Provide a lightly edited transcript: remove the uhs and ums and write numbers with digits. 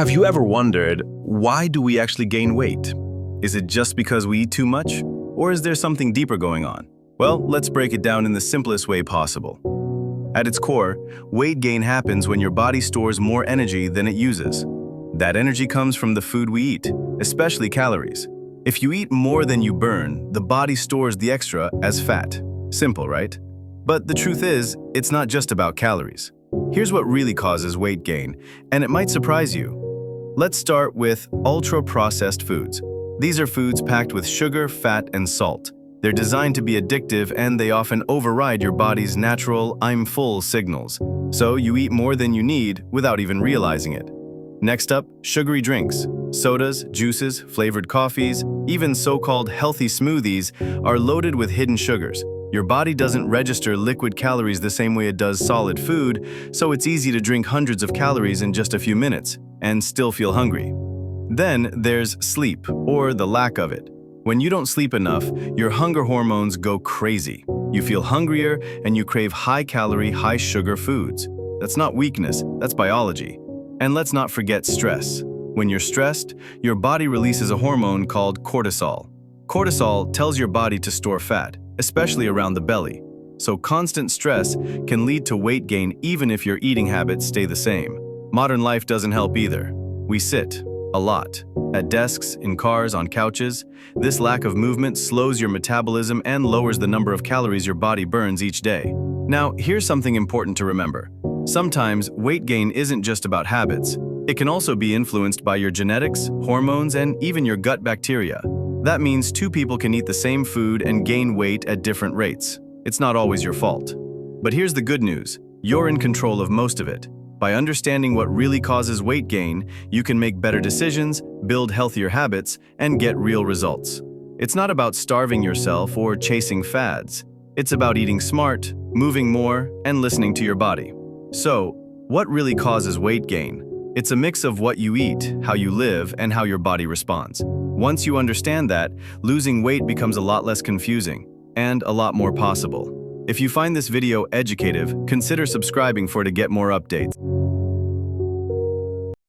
Have you ever wondered, why do we actually gain weight? Is it just because we eat too much? Or is there something deeper going on? Well, let's break it down in the simplest way possible. At its core, weight gain happens when your body stores more energy than it uses. That energy comes from the food we eat, especially calories. If you eat more than you burn, the body stores the extra as fat. Simple, right? But the truth is, it's not just about calories. Here's what really causes weight gain, and it might surprise you. Let's start with ultra-processed foods. These are foods packed with sugar, fat, and salt. They're designed to be addictive, and they often override your body's natural "I'm full" signals. So you eat more than you need without even realizing it. Next up, sugary drinks. Sodas, juices, flavored coffees, even so-called healthy smoothies are loaded with hidden sugars. Your body doesn't register liquid calories the same way it does solid food, so it's easy to drink hundreds of calories in just a few minutes and still feel hungry. Then there's sleep, or the lack of it. When you don't sleep enough, your hunger hormones go crazy. You feel hungrier and you crave high-calorie, high-sugar foods. That's not weakness, that's biology. And let's not forget stress. When you're stressed, your body releases a hormone called cortisol. Cortisol tells your body to store fat, especially around the belly. So constant stress can lead to weight gain even if your eating habits stay the same. Modern life doesn't help either. We sit a lot, at desks, in cars, on couches. This lack of movement slows your metabolism and lowers the number of calories your body burns each day. Now, here's something important to remember. Sometimes weight gain isn't just about habits. It can also be influenced by your genetics, hormones, and even your gut bacteria. That means two people can eat the same food and gain weight at different rates. It's not always your fault. But here's the good news. You're in control of most of it. By understanding what really causes weight gain, you can make better decisions, build healthier habits, and get real results. It's not about starving yourself or chasing fads. It's about eating smart, moving more, and listening to your body. So, what really causes weight gain? It's a mix of what you eat, how you live, and how your body responds. Once you understand that, losing weight becomes a lot less confusing and a lot more possible. If you find this video educative, consider subscribing to get more updates.